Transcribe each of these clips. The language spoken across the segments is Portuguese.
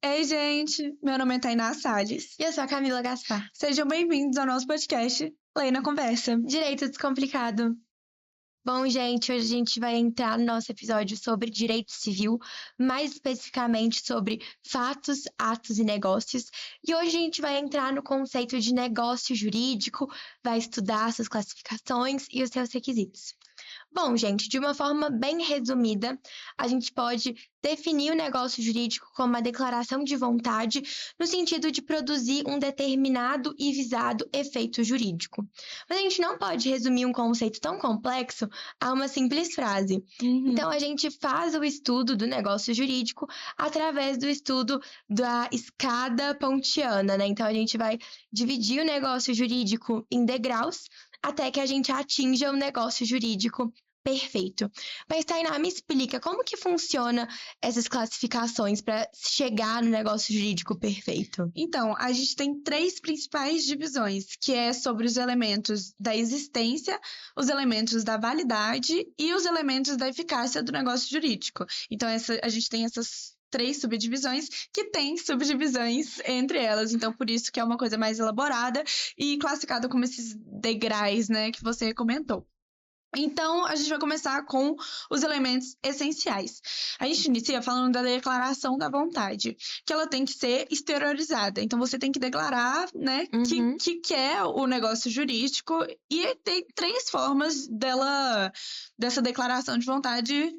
Ei, gente! Meu nome é Tainá Salles. E eu sou a Camila Gaspar. Sejam bem-vindos ao nosso podcast Lei na Conversa. Direito Descomplicado. Bom, gente, hoje a gente vai entrar no nosso episódio sobre direito civil, mais especificamente sobre fatos, atos e negócios. E hoje a gente vai entrar no conceito de negócio jurídico, vai estudar suas classificações e os seus requisitos. Bom, gente, de uma forma bem resumida, a gente pode definir o negócio jurídico como uma declaração de vontade no sentido de produzir um determinado e visado efeito jurídico. Mas a gente não pode resumir um conceito tão complexo a uma simples frase. Então, a gente faz o estudo do negócio jurídico através do estudo da escada pontiana, né? Então, a gente vai dividir o negócio jurídico em degraus até que a gente atinja o negócio jurídico perfeito. Mas, Tainá, me explica como que funciona essas classificações para chegar no negócio jurídico perfeito? Então, a gente tem três principais divisões, que é sobre os elementos da existência, os elementos da validade e os elementos da eficácia do negócio jurídico. Então, a gente tem essas três subdivisões que têm subdivisões entre elas, então por isso que é uma coisa mais elaborada e classificada como esses degraus, né, que você comentou. Então, a gente vai começar com os elementos essenciais. A gente inicia falando da declaração da vontade, que ela tem que ser exteriorizada. Então, você tem que declarar, né, que quer o negócio jurídico e tem três formas dessa declaração de vontade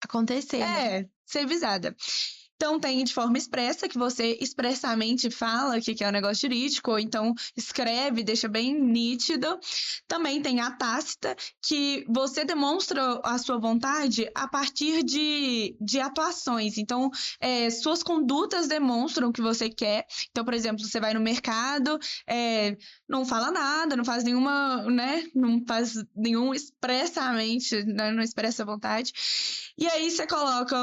acontecer, né? Ser visada. Então, tem de forma expressa, que você expressamente fala que é um negócio jurídico, ou então escreve, deixa bem nítido. Também tem a tácita, que você demonstra a sua vontade a partir de atuações. Então, suas condutas demonstram o que você quer. Então, por exemplo, você vai no mercado, não fala nada, não faz nenhuma, né? Não faz nenhum expressamente, né? Não expressa a vontade. E aí você coloca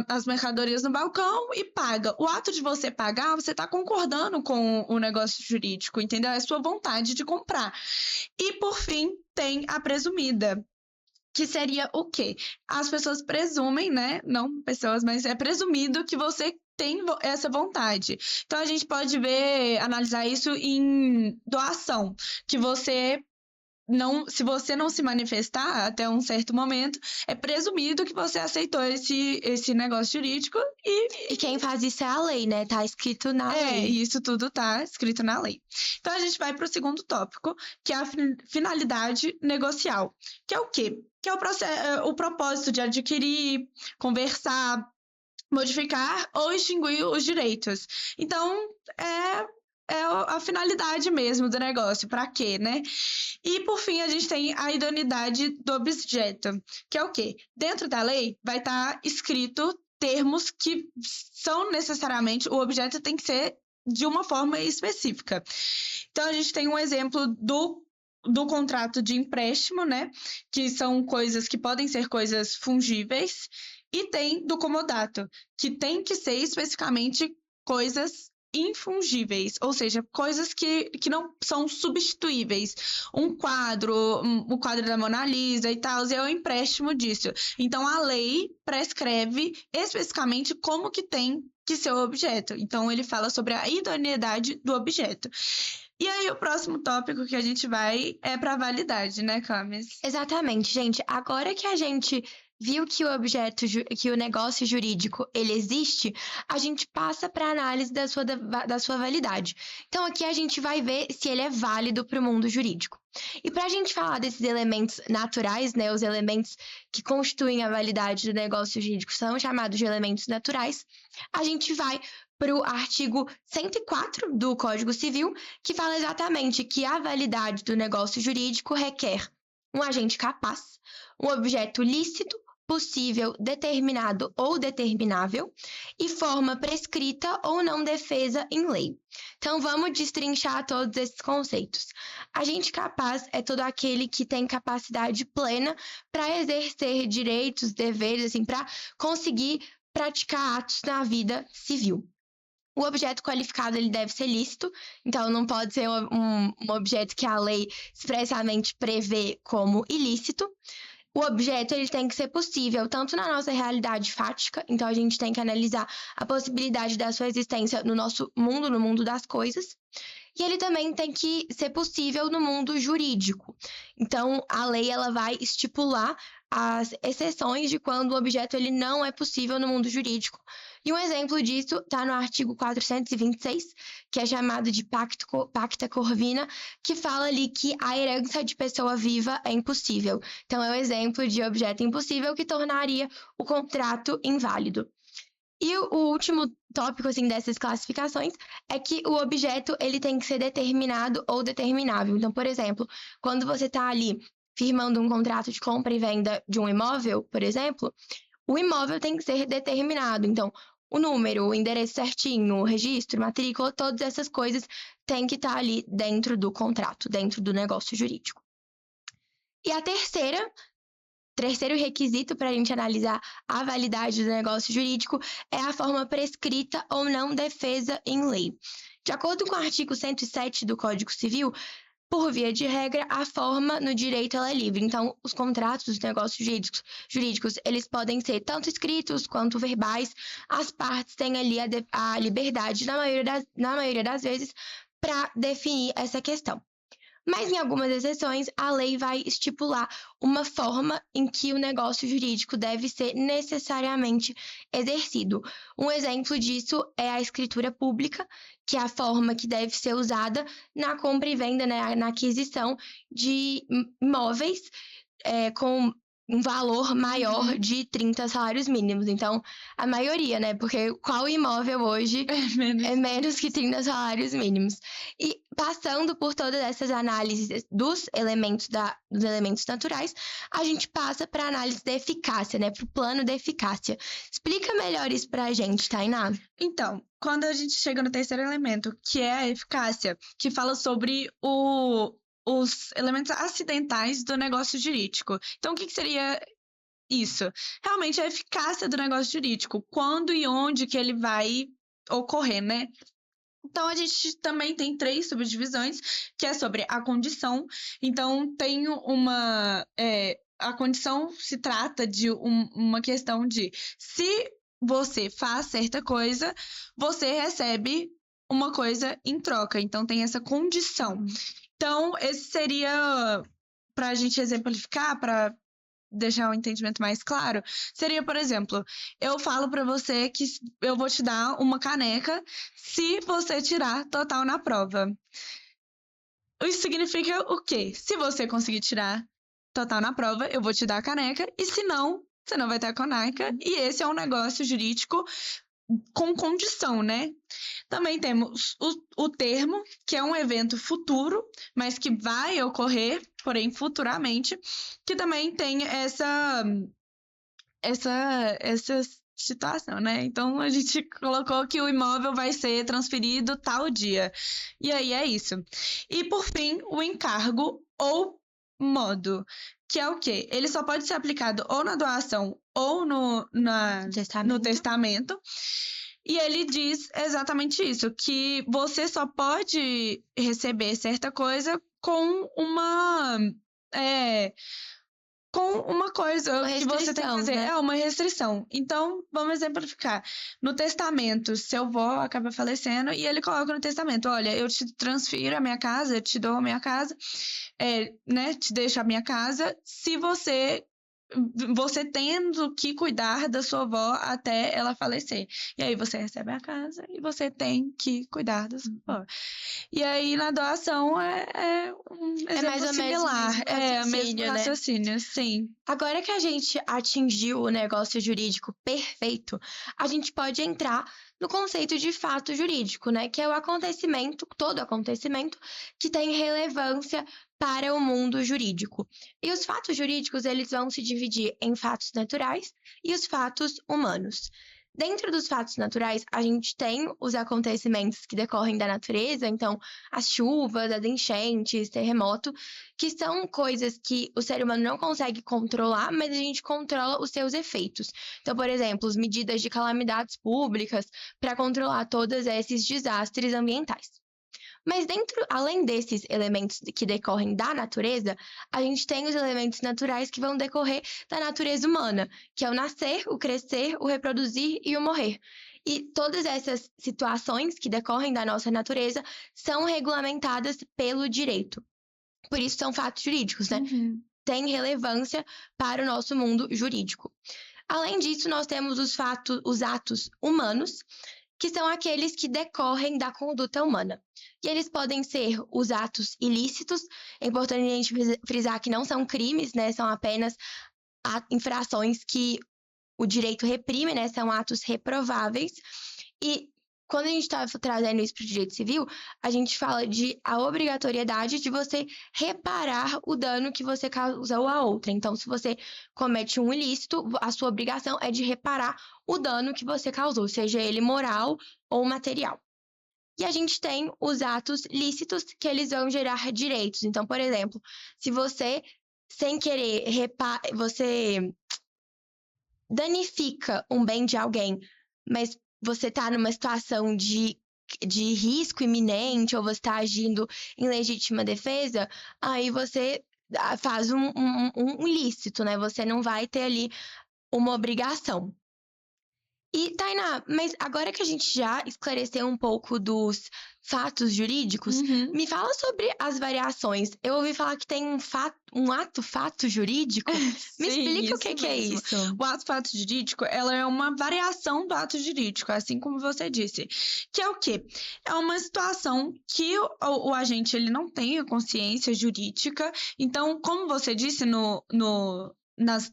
as mercadorias no balcão e paga. O ato de você pagar, você está concordando com o negócio jurídico, entendeu? É sua vontade de comprar. E, por fim, tem a presumida, que seria o quê? As pessoas presumem, né? Não pessoas, mas é presumido que você tem essa vontade. Então, a gente pode analisar isso em doação, que se você não se manifestar até um certo momento, é presumido que você aceitou esse negócio jurídico E quem faz isso é a lei, né? Tá escrito na lei. Isso tudo tá escrito na lei. Então, a gente vai para o segundo tópico, que é a finalidade negocial. Que é o quê? Que é o propósito de adquirir, conversar, modificar ou extinguir os direitos. Então, é a finalidade mesmo do negócio, para quê, né? E, por fim, a gente tem a idoneidade do objeto, que é o quê? Dentro da lei vai estar escrito termos que são necessariamente, o objeto tem que ser de uma forma específica. Então, a gente tem um exemplo do contrato de empréstimo, né? Que são coisas que podem ser coisas fungíveis, e tem do comodato, que tem que ser especificamente coisas infungíveis, ou seja, coisas que não são substituíveis. Um quadro, o quadro da Mona Lisa e tal, é o empréstimo disso. Então, a lei prescreve especificamente como que tem que ser o objeto. Então, ele fala sobre a idoneidade do objeto. E aí, o próximo tópico que a gente vai é para a validade, né, Camis? Exatamente, gente. Agora que a gente viu que que o negócio jurídico, ele existe, a gente passa para a análise da sua validade. Então, aqui a gente vai ver se ele é válido para o mundo jurídico. E para a gente falar desses elementos naturais, né, os elementos que constituem a validade do negócio jurídico são chamados de elementos naturais, a gente vai para o artigo 104 do Código Civil, que fala exatamente que a validade do negócio jurídico requer um agente capaz, um objeto lícito, possível, determinado ou determinável, e forma prescrita ou não defesa em lei. Então, vamos destrinchar todos esses conceitos. Agente capaz é todo aquele que tem capacidade plena para exercer direitos, deveres, assim, para conseguir praticar atos na vida civil. O objeto qualificado ele deve ser lícito, então não pode ser um objeto que a lei expressamente prevê como ilícito. O objeto ele tem que ser possível tanto na nossa realidade fática, então a gente tem que analisar a possibilidade da sua existência no nosso mundo, no mundo das coisas, e ele também tem que ser possível no mundo jurídico. Então, a lei ela vai estipular as exceções de quando o objeto ele não é possível no mundo jurídico. E um exemplo disso está no artigo 426, que é chamado de Pacta Corvina, que fala ali que a herança de pessoa viva é impossível. Então, é um exemplo de objeto impossível que tornaria o contrato inválido. E o último tópico assim dessas classificações é que o objeto ele tem que ser determinado ou determinável. Então, por exemplo, quando você está ali firmando um contrato de compra e venda de um imóvel, por exemplo, o imóvel tem que ser determinado. Então, o número, o endereço certinho, o registro, matrícula, todas essas coisas têm que estar ali dentro do contrato, dentro do negócio jurídico. E a terceiro requisito para a gente analisar a validade do negócio jurídico é a forma prescrita ou não defesa em lei. De acordo com o artigo 107 do Código Civil, por via de regra, a forma no direito ela é livre. Então, os contratos, os negócios jurídicos, eles podem ser tanto escritos quanto verbais. As partes têm ali a liberdade, na maioria das vezes, para definir essa questão. Mas, em algumas exceções, a lei vai estipular uma forma em que o negócio jurídico deve ser necessariamente exercido. Um exemplo disso é a escritura pública, que é a forma que deve ser usada na compra e venda, né, na aquisição de imóveis com um valor maior de 30 salários mínimos. Então, a maioria, né? Porque qual imóvel hoje é menos que 30 salários mínimos? E passando por todas essas análises dos elementos naturais, a gente passa para a análise da eficácia, né? Para o plano da eficácia. Explica melhor isso para a gente, Tainá. Então, quando a gente chega no terceiro elemento, que é a eficácia, que fala sobre os elementos acidentais do negócio jurídico. Então, o que seria isso? Realmente a eficácia do negócio jurídico, quando e onde que ele vai ocorrer, né? Então, a gente também tem 3 subdivisões, que é sobre a condição. Então, tem a condição se trata de uma questão de se você faz certa coisa, você recebe uma coisa em troca. Então, tem essa condição. Então, esse seria, para a gente exemplificar, para deixar o entendimento mais claro, seria, por exemplo, eu falo para você que eu vou te dar uma caneca se você tirar total na prova. Isso significa o quê? Se você conseguir tirar total na prova, eu vou te dar a caneca, e se não, você não vai ter a caneca, e esse é um negócio jurídico com condição, né? Também temos o termo, que é um evento futuro, mas que vai ocorrer, porém futuramente, que também tem essa situação, né? Então, a gente colocou que o imóvel vai ser transferido tal dia. E aí é isso. E, por fim, o encargo ou modo, que é o quê? Ele só pode ser aplicado ou na doação ou no testamento. E ele diz exatamente isso, que você só pode receber certa coisa com uma coisa que você tem que fazer. Né? É uma restrição. Então, vamos exemplificar. No testamento, seu avô acaba falecendo e ele coloca no testamento: olha, eu te transfiro a minha casa, eu te dou a minha casa, né? Te deixo a minha casa, se você tendo que cuidar da sua avó até ela falecer. E aí você recebe a casa e você tem que cuidar da sua avó. E aí na doação é um exemplo mais ou similar. Menos o mesmo raciocínio, né? Sim. Agora que a gente atingiu o negócio jurídico perfeito, a gente pode entrar no conceito de fato jurídico, né? Que é o acontecimento, todo acontecimento que tem relevância para o mundo jurídico. E os fatos jurídicos, eles vão se dividir em fatos naturais e os fatos humanos. Dentro dos fatos naturais, a gente tem os acontecimentos que decorrem da natureza, então as chuvas, as enchentes, terremoto, que são coisas que o ser humano não consegue controlar, mas a gente controla os seus efeitos. Então, por exemplo, as medidas de calamidades públicas para controlar todos esses desastres ambientais. Mas além desses elementos que decorrem da natureza, a gente tem os elementos naturais que vão decorrer da natureza humana, que é o nascer, o crescer, o reproduzir e o morrer. E todas essas situações que decorrem da nossa natureza são regulamentadas pelo direito. Por isso são fatos jurídicos, né? Uhum. Tem relevância para o nosso mundo jurídico. Além disso, nós temos os atos humanos, que são aqueles que decorrem da conduta humana. E eles podem ser os atos ilícitos, é importante a gente frisar que não são crimes, né? São apenas infrações que o direito reprime, né? São atos reprováveis. E quando a gente está trazendo isso para o direito civil, a gente fala de a obrigatoriedade de você reparar o dano que você causou a outra. Então, se você comete um ilícito, a sua obrigação é de reparar o dano que você causou, seja ele moral ou material. E a gente tem os atos lícitos, que eles vão gerar direitos. Então, por exemplo, se você, sem querer, você danifica um bem de alguém, mas você está numa situação de risco iminente ou você está agindo em legítima defesa, aí você faz um ilícito, né? Você não vai ter ali uma obrigação. E, Tainá, mas agora que a gente já esclareceu um pouco dos fatos jurídicos, me fala sobre as variações. Eu ouvi falar que tem um ato-fato jurídico. Me Sim, explica o isso que é mesmo. isso. O ato-fato jurídico, ela é uma variação do ato jurídico, assim como você disse. Que é o quê? É uma situação que o agente ele não tem a consciência jurídica. Então, como você disse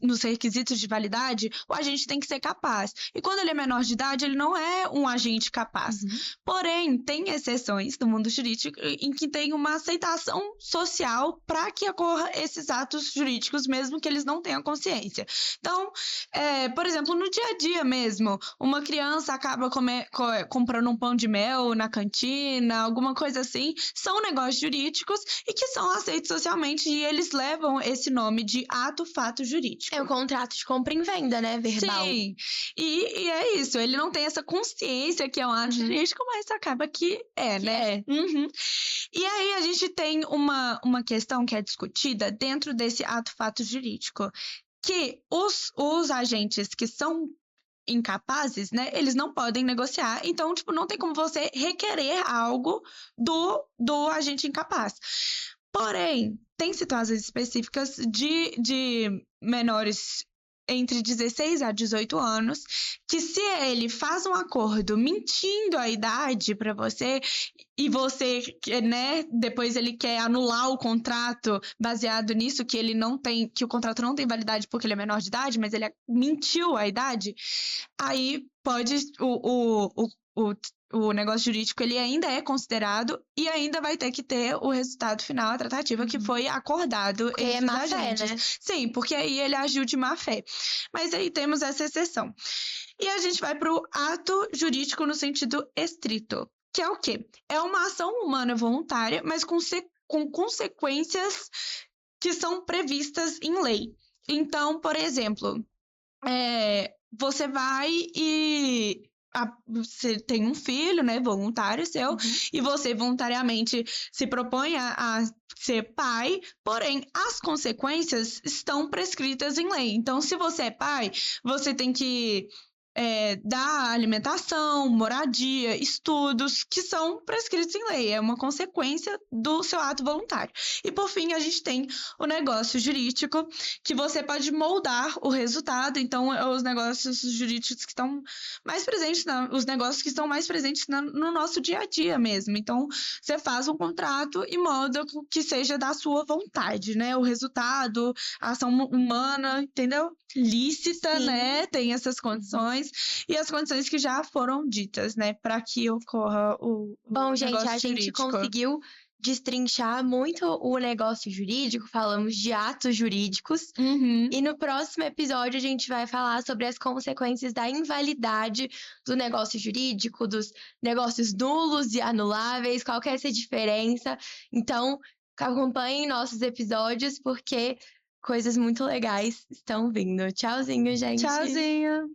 nos requisitos de validade, o agente tem que ser capaz. E quando ele é menor de idade, ele não é um agente capaz. Porém, tem exceções no mundo jurídico em que tem uma aceitação social para que ocorra esses atos jurídicos, mesmo que eles não tenham consciência. Então, por exemplo, no dia a dia mesmo, uma criança acaba comprando um pão de mel na cantina, alguma coisa assim, são negócios jurídicos e que são aceitos socialmente e eles levam esse nome de ato-fato jurídico. É um contrato de compra e venda, né? Verbal. Sim, e é isso. Ele não tem essa consciência que é um ato jurídico, mas acaba que é, né? E aí a gente tem uma questão que é discutida dentro desse ato-fato jurídico, que os agentes que são incapazes, né, eles não podem negociar, então, tipo, não tem como você requerer algo do agente incapaz. Porém, tem situações específicas de menores entre 16 a 18 anos, que se ele faz um acordo mentindo a idade para você e você, né, depois ele quer anular o contrato baseado nisso, que ele não tem, que o contrato não tem validade porque ele é menor de idade, mas ele mentiu a idade, aí pode o negócio jurídico ele ainda é considerado e ainda vai ter que ter o resultado final, a tratativa que foi acordado Porque entre é os má fé, agentes. né? Sim, porque aí ele agiu de má fé. Mas aí temos essa exceção. E a gente vai para o ato jurídico no sentido estrito, que é o quê? É uma ação humana voluntária, mas com consequências que são previstas em lei. Então, por exemplo, você vai e você tem um filho, né, voluntário seu, e você voluntariamente se propõe a ser pai, porém, as consequências estão prescritas em lei. Então, se você é pai, você tem que dar alimentação, moradia, estudos, que são prescritos em lei. É uma consequência do seu ato voluntário. E, por fim, a gente tem o negócio jurídico, que você pode moldar o resultado. Então, os negócios jurídicos que estão mais presentes, os negócios que estão mais presentes no nosso dia a dia mesmo. Então, você faz um contrato e molda que seja da sua vontade, né? O resultado, a ação humana, entendeu? Lícita, Sim. né? Tem essas condições e as condições que já foram ditas, né? Para que ocorra o Bom, gente, negócio a gente jurídico. conseguiu destrinchar muito o negócio jurídico, falamos de atos jurídicos. E no próximo episódio a gente vai falar sobre as consequências da invalidade do negócio jurídico, dos negócios nulos e anuláveis, qual que é essa diferença. Então, acompanhem nossos episódios porque coisas muito legais estão vindo. Tchauzinho, gente! Tchauzinho!